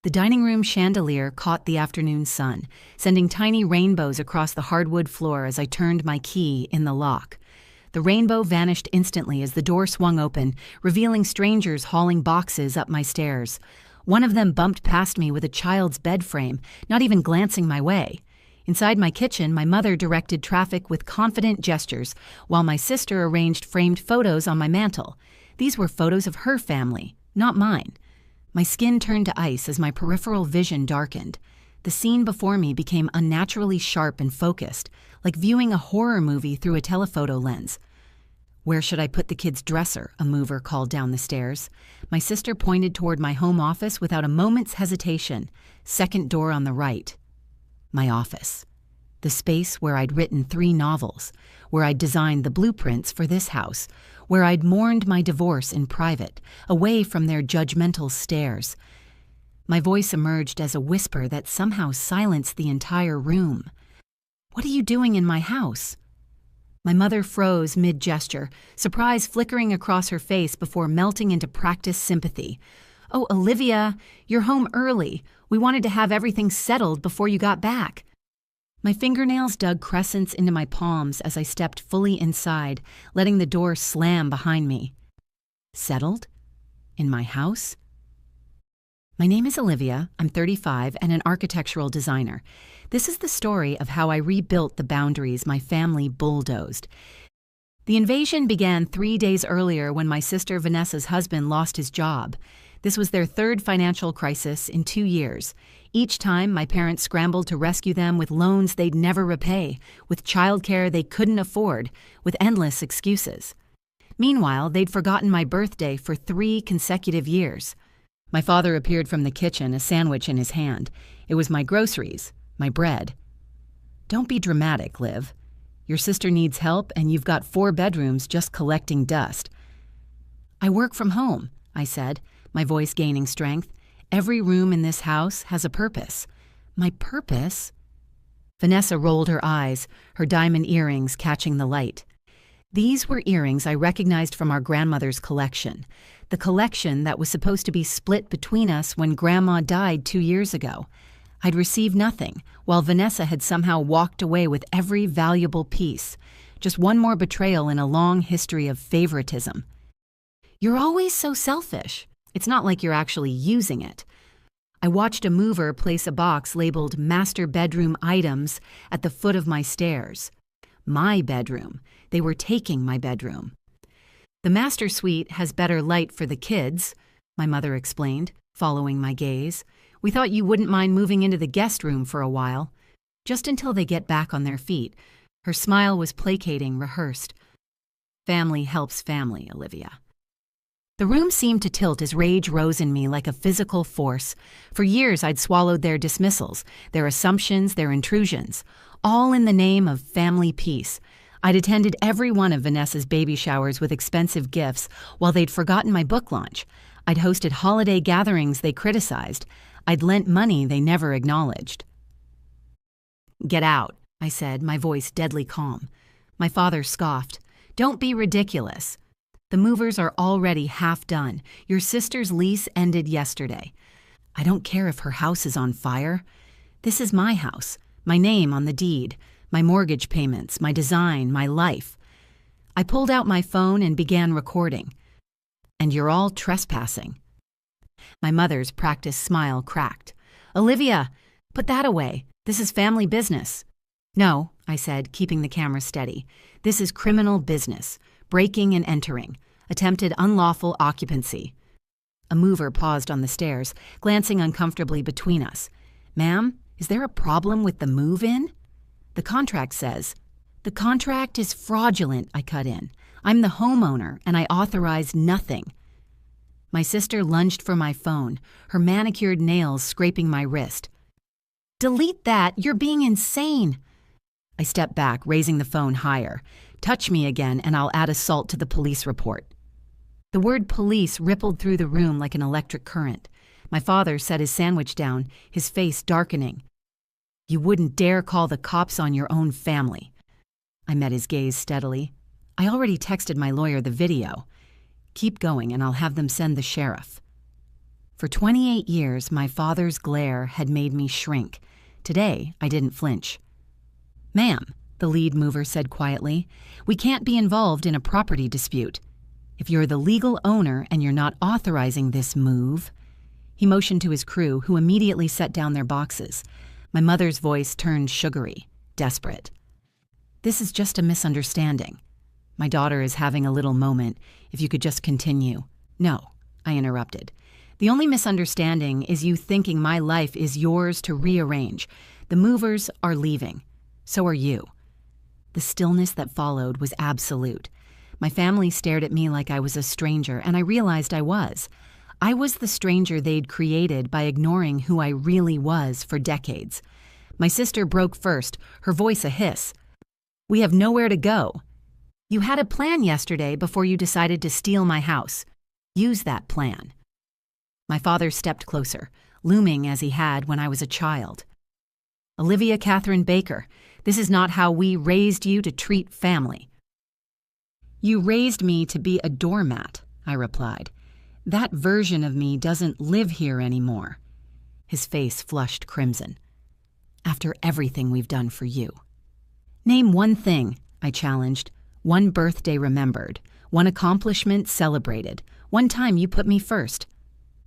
The dining room chandelier caught the afternoon sun, sending tiny rainbows across the hardwood floor as I turned my key in the lock. The rainbow vanished instantly as the door swung open, revealing strangers hauling boxes up my stairs. One of them bumped past me with a child's bed frame, not even glancing my way. Inside my kitchen, my mother directed traffic with confident gestures, while my sister arranged framed photos on my mantel. These were photos of her family, not mine. My skin turned to ice as my peripheral vision darkened. The scene before me became unnaturally sharp and focused, like viewing a horror movie through a telephoto lens. "Where should I put the kid's dresser?" a mover called down the stairs. My sister pointed toward my home office without a moment's hesitation. Second door on the right. My office. The space where I'd written 3 novels, where I'd designed the blueprints for this house, where I'd mourned my divorce in private, away from their judgmental stares. My voice emerged as a whisper that somehow silenced the entire room. "What are you doing in my house?" My mother froze mid-gesture, surprise flickering across her face before melting into practiced sympathy. "Oh, Olivia, you're home early. We wanted to have everything settled before you got back." My fingernails dug crescents into my palms as I stepped fully inside, letting the door slam behind me. Settled? In my house? My name is Olivia. I'm 35 and an architectural designer. This is the story of how I rebuilt the boundaries my family bulldozed. The invasion began 3 days earlier when my sister Vanessa's husband lost his job. This was their 3rd financial crisis in 2 years. Each time, my parents scrambled to rescue them with loans they'd never repay, with childcare they couldn't afford, with endless excuses. Meanwhile, they'd forgotten my birthday for 3 consecutive years. My father appeared from the kitchen, a sandwich in his hand. It was my groceries, my bread. "Don't be dramatic, Liv. Your sister needs help, and you've got 4 bedrooms just collecting dust." "I work from home," I said, my voice gaining strength. "Every room in this house has a purpose." "My purpose?" Vanessa rolled her eyes, her diamond earrings catching the light. These were earrings I recognized from our grandmother's collection, the collection that was supposed to be split between us when Grandma died 2 years ago. I'd received nothing, while Vanessa had somehow walked away with every valuable piece. Just one more betrayal in a long history of favoritism. "You're always so selfish. It's not like you're actually using it." I watched a mover place a box labeled "Master Bedroom Items" at the foot of my stairs. My bedroom. They were taking my bedroom. "The master suite has better light for the kids," my mother explained, following my gaze. "We thought you wouldn't mind moving into the guest room for a while. Just until they get back on their feet." Her smile was placating, rehearsed. "Family helps family, Olivia." The room seemed to tilt as rage rose in me like a physical force. For years I'd swallowed their dismissals, their assumptions, their intrusions, all in the name of family peace. I'd attended every one of Vanessa's baby showers with expensive gifts while they'd forgotten my book launch. I'd hosted holiday gatherings they criticized. I'd lent money they never acknowledged. "Get out," I said, my voice deadly calm. My father scoffed. "Don't be ridiculous. The movers are already half done. Your sister's lease ended yesterday." "I don't care if her house is on fire. This is my house, my name on the deed, my mortgage payments, my design, my life." I pulled out my phone and began recording. "And you're all trespassing." My mother's practiced smile cracked. "Olivia, put that away. This is family business." "No," I said, keeping the camera steady. "This is criminal business. Breaking and entering. Attempted unlawful occupancy." A mover paused on the stairs, glancing uncomfortably between us. "Ma'am, is there a problem with the move-in?" "The contract says." "The contract is fraudulent," I cut in. "I'm the homeowner, and I authorized nothing." My sister lunged for my phone, her manicured nails scraping my wrist. "Delete that! You're being insane!" I stepped back, raising the phone higher. "Touch me again, and I'll add assault to the police report." The word police rippled through the room like an electric current. My father set his sandwich down, his face darkening. "You wouldn't dare call the cops on your own family." I met his gaze steadily. "I already texted my lawyer the video. Keep going, and I'll have them send the sheriff." For 28 years, my father's glare had made me shrink. Today, I didn't flinch. "Ma'am," the lead mover said quietly, "we can't be involved in a property dispute. If you're the legal owner and you're not authorizing this move—" He motioned to his crew, who immediately set down their boxes. My mother's voice turned sugary, desperate. "This is just a misunderstanding. My daughter is having a little moment. If you could just continue." "No," I interrupted. "The only misunderstanding is you thinking my life is yours to rearrange. The movers are leaving. So are you." The stillness that followed was absolute. My family stared at me like I was a stranger, and I realized I was. I was the stranger they'd created by ignoring who I really was for decades. My sister broke first, her voice a hiss. "We have nowhere to go. You had a plan yesterday before you decided to steal my house. Use that plan." My father stepped closer, looming as he had when I was a child. "Olivia Catherine Baker, this is not how we raised you to treat family." "You raised me to be a doormat," I replied. "That version of me doesn't live here anymore." His face flushed crimson. "After everything we've done for you." "Name one thing," I challenged. "One birthday remembered, one accomplishment celebrated, one time you put me first."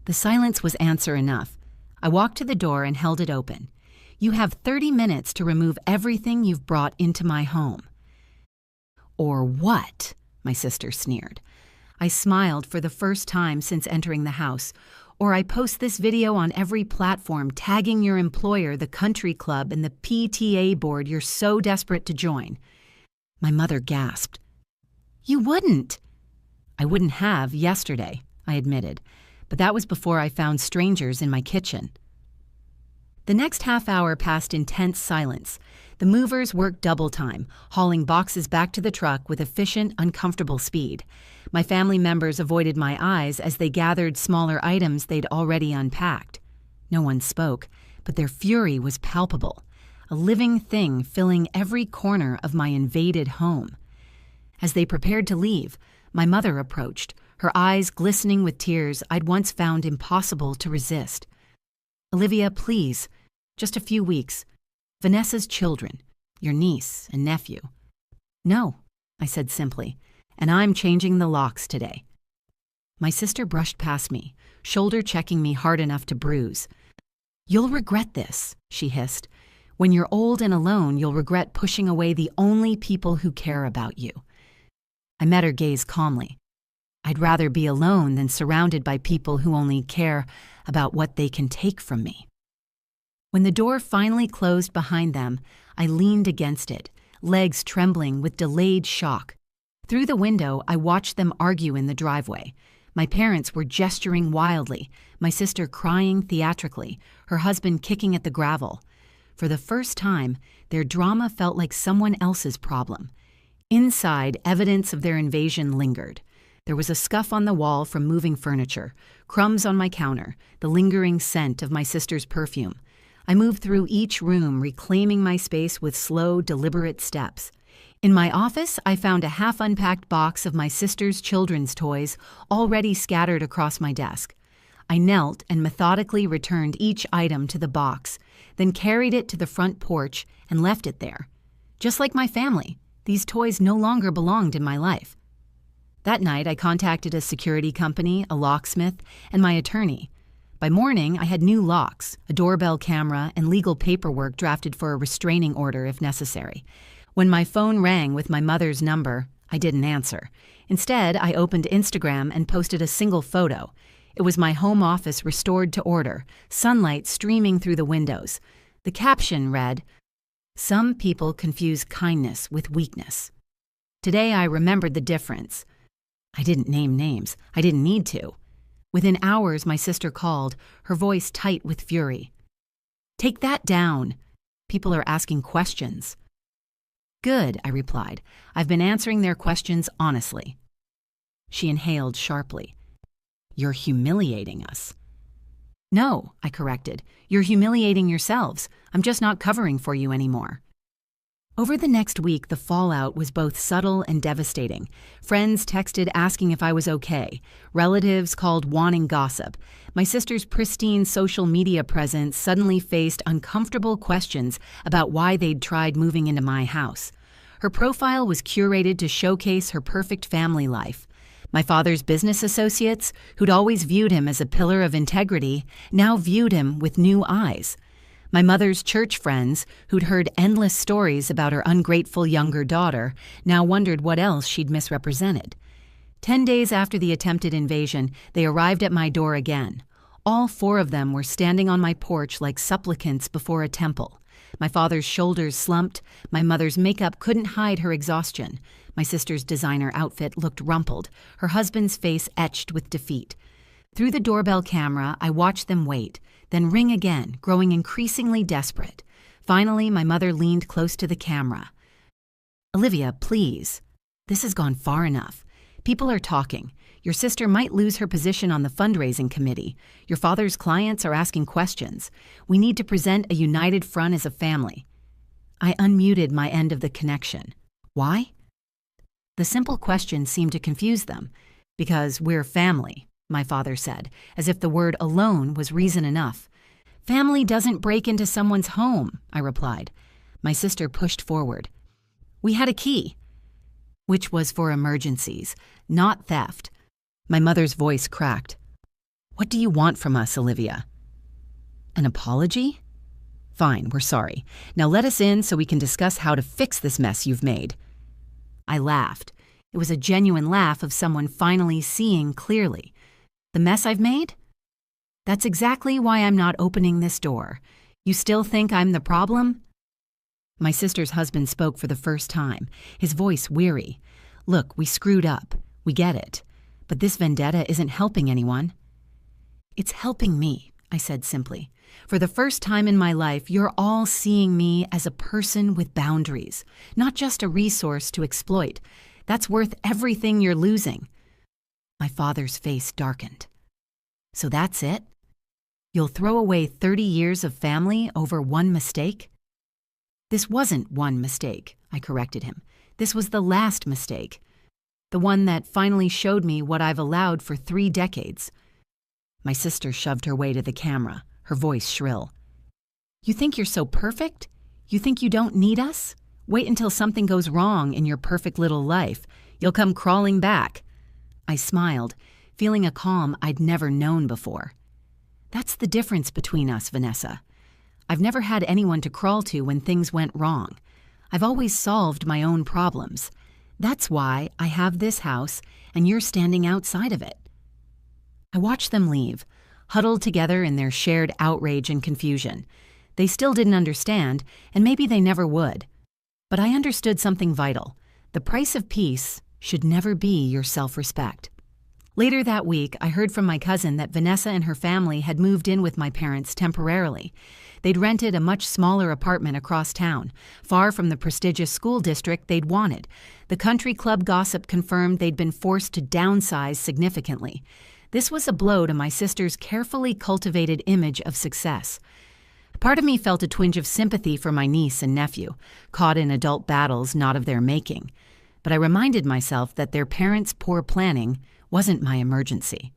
The silence was answer enough. I walked to the door and held it open. "You have 30 minutes to remove everything you've brought into my home." "Or what?" my sister sneered. I smiled for the first time since entering the house. "Or I post this video on every platform tagging your employer, the country club, and the PTA board you're so desperate to join." My mother gasped. "You wouldn't." "I wouldn't have yesterday," I admitted, but that was before I found strangers in my kitchen. The next half hour passed in tense silence. The movers worked double time, hauling boxes back to the truck with efficient, uncomfortable speed. My family members avoided my eyes as they gathered smaller items they'd already unpacked. No one spoke, but their fury was palpable, a living thing filling every corner of my invaded home. As they prepared to leave, my mother approached, her eyes glistening with tears I'd once found impossible to resist. "Olivia, please, just a few weeks. Vanessa's children, your niece and nephew." "No," I said simply, "and I'm changing the locks today." My sister brushed past me, shoulder checking me hard enough to bruise. "You'll regret this," she hissed. "When you're old and alone, you'll regret pushing away the only people who care about you." I met her gaze calmly. I'd rather be alone than surrounded by people who only care about what they can take from me. When the door finally closed behind them, I leaned against it, legs trembling with delayed shock. Through the window, I watched them argue in the driveway. My parents were gesturing wildly, my sister crying theatrically, her husband kicking at the gravel. For the first time, their drama felt like someone else's problem. Inside, evidence of their invasion lingered. There was a scuff on the wall from moving furniture, crumbs on my counter, the lingering scent of my sister's perfume. I moved through each room, reclaiming my space with slow, deliberate steps. In my office, I found a half-unpacked box of my sister's children's toys already scattered across my desk. I knelt and methodically returned each item to the box, then carried it to the front porch and left it there. Just like my family, these toys no longer belonged in my life. That night, I contacted a security company, a locksmith, and my attorney. By morning, I had new locks, a doorbell camera, and legal paperwork drafted for a restraining order if necessary. When my phone rang with my mother's number, I didn't answer. Instead, I opened Instagram and posted a single photo. It was my home office restored to order, sunlight streaming through the windows. The caption read, "Some people confuse kindness with weakness." Today, I remembered the difference. I didn't name names. I didn't need to. Within hours, my sister called, her voice tight with fury. "Take that down. People are asking questions." "Good," I replied. "I've been answering their questions honestly." She inhaled sharply. "You're humiliating us." "No," I corrected. "You're humiliating yourselves. I'm just not covering for you anymore." Over the next week, the fallout was both subtle and devastating. Friends texted asking if I was okay. Relatives called wanting gossip. My sister's pristine social media presence suddenly faced uncomfortable questions about why they'd tried moving into my house. Her profile was curated to showcase her perfect family life. My father's business associates, who'd always viewed him as a pillar of integrity, now viewed him with new eyes. My mother's church friends, who'd heard endless stories about her ungrateful younger daughter, now wondered what else she'd misrepresented. 10 days after the attempted invasion, they arrived at my door again. All 4 of them were standing on my porch like supplicants before a temple. My father's shoulders slumped. My mother's makeup couldn't hide her exhaustion. My sister's designer outfit looked rumpled, her husband's face etched with defeat. Through the doorbell camera, I watched them wait, then ring again, growing increasingly desperate. Finally, my mother leaned close to the camera. "Olivia, please. This has gone far enough. People are talking. Your sister might lose her position on the fundraising committee. Your father's clients are asking questions. We need to present a united front as a family." I unmuted my end of the connection. Why? The simple question seemed to confuse them. "Because we're family," my father said, as if the word alone was reason enough. "Family doesn't break into someone's home," I replied. My sister pushed forward. "We had a key," which was for emergencies, not theft. My mother's voice cracked. "What do you want from us, Olivia?" "An apology?" "Fine, we're sorry. Now let us in so we can discuss how to fix this mess you've made." I laughed. It was a genuine laugh of someone finally seeing clearly. "The mess I've made? That's exactly why I'm not opening this door. You still think I'm the problem?" My sister's husband spoke for the first time, his voice weary. "Look, we screwed up. We get it. But this vendetta isn't helping anyone." "It's helping me," I said simply. "For the first time in my life, you're all seeing me as a person with boundaries, not just a resource to exploit. That's worth everything you're losing." My father's face darkened. "So that's it? You'll throw away 30 years of family over one mistake?" "This wasn't one mistake," I corrected him. "This was the last mistake. The one that finally showed me what I've allowed for 3 decades. My sister shoved her way to the camera, her voice shrill. "You think you're so perfect? You think you don't need us? Wait until something goes wrong in your perfect little life. You'll come crawling back." I smiled, feeling a calm I'd never known before. "That's the difference between us, Vanessa. I've never had anyone to crawl to when things went wrong. I've always solved my own problems. That's why I have this house and you're standing outside of it." I watched them leave, huddled together in their shared outrage and confusion. They still didn't understand, and maybe they never would. But I understood something vital. The price of peace should never be your self-respect. Later that week, I heard from my cousin that Vanessa and her family had moved in with my parents temporarily. They'd rented a much smaller apartment across town, far from the prestigious school district they'd wanted. The country club gossip confirmed they'd been forced to downsize significantly. This was a blow to my sister's carefully cultivated image of success. Part of me felt a twinge of sympathy for my niece and nephew, caught in adult battles not of their making. But I reminded myself that their parents' poor planning wasn't my emergency.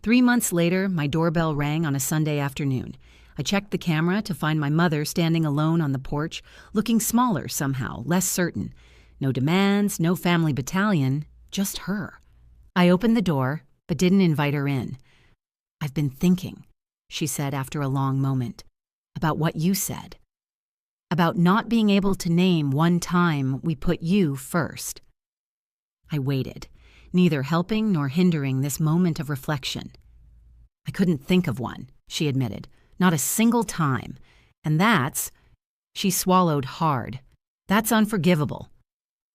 3 months later, my doorbell rang on a Sunday afternoon. I checked the camera to find my mother standing alone on the porch, looking smaller somehow, less certain. No demands, no family battalion, just her. I opened the door, but didn't invite her in. "I've been thinking," she said after a long moment, "about what you said. About not being able to name one time we put you first." I waited, neither helping nor hindering this moment of reflection. "I couldn't think of one," she admitted. "Not a single time. And that's—" She swallowed hard. "That's unforgivable."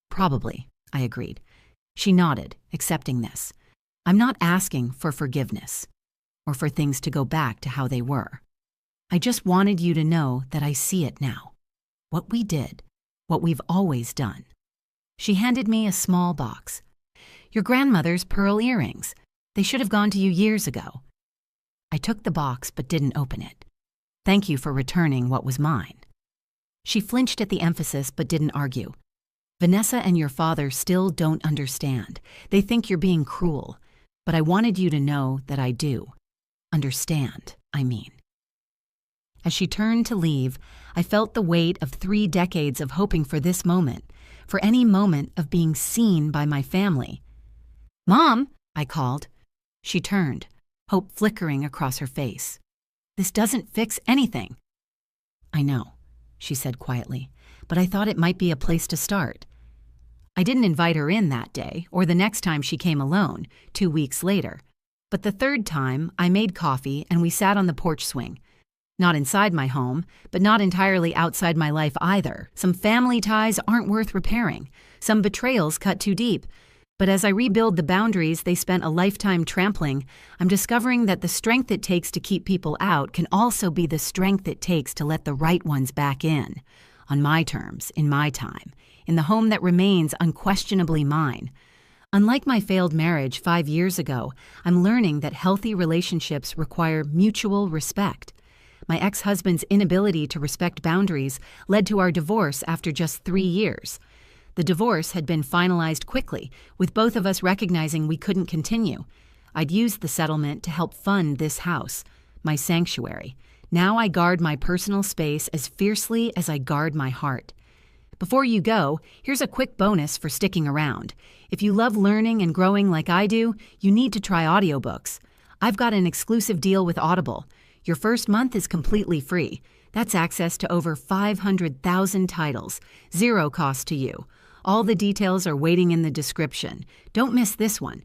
"Probably," I agreed. She nodded, accepting this. "I'm not asking for forgiveness, or for things to go back to how they were. I just wanted you to know that I see it now. What we did, what we've always done." She handed me a small box. "Your grandmother's pearl earrings. They should have gone to you years ago." I took the box but didn't open it. "Thank you for returning what was mine." She flinched at the emphasis but didn't argue. Vanessa and your father still don't understand. They think you're being cruel. But I wanted you to know that I do. Understand, I mean. As she turned to leave, I felt the weight of 3 decades of hoping for this moment, for any moment of being seen by my family. "Mom," I called. She turned, hope flickering across her face. "This doesn't fix anything." "I know," she said quietly, "but I thought it might be a place to start." I didn't invite her in that day, or the next time she came alone, 2 weeks later. But the third time, I made coffee and we sat on the porch swing. Not inside my home, but not entirely outside my life either. Some family ties aren't worth repairing. Some betrayals cut too deep. But as I rebuild the boundaries they spent a lifetime trampling, I'm discovering that the strength it takes to keep people out can also be the strength it takes to let the right ones back in. On my terms, in my time, in the home that remains unquestionably mine. Unlike my failed marriage 5 years ago, I'm learning that healthy relationships require mutual respect. My ex-husband's inability to respect boundaries led to our divorce after just 3 years. The divorce had been finalized quickly, with both of us recognizing we couldn't continue. I'd used the settlement to help fund this house, my sanctuary. Now I guard my personal space as fiercely as I guard my heart. Before you go, here's a quick bonus for sticking around. If you love learning and growing like I do, you need to try audiobooks. I've got an exclusive deal with Audible. Your first month is completely free. That's access to over 500,000 titles, 0 cost to you. All the details are waiting in the description. Don't miss this one.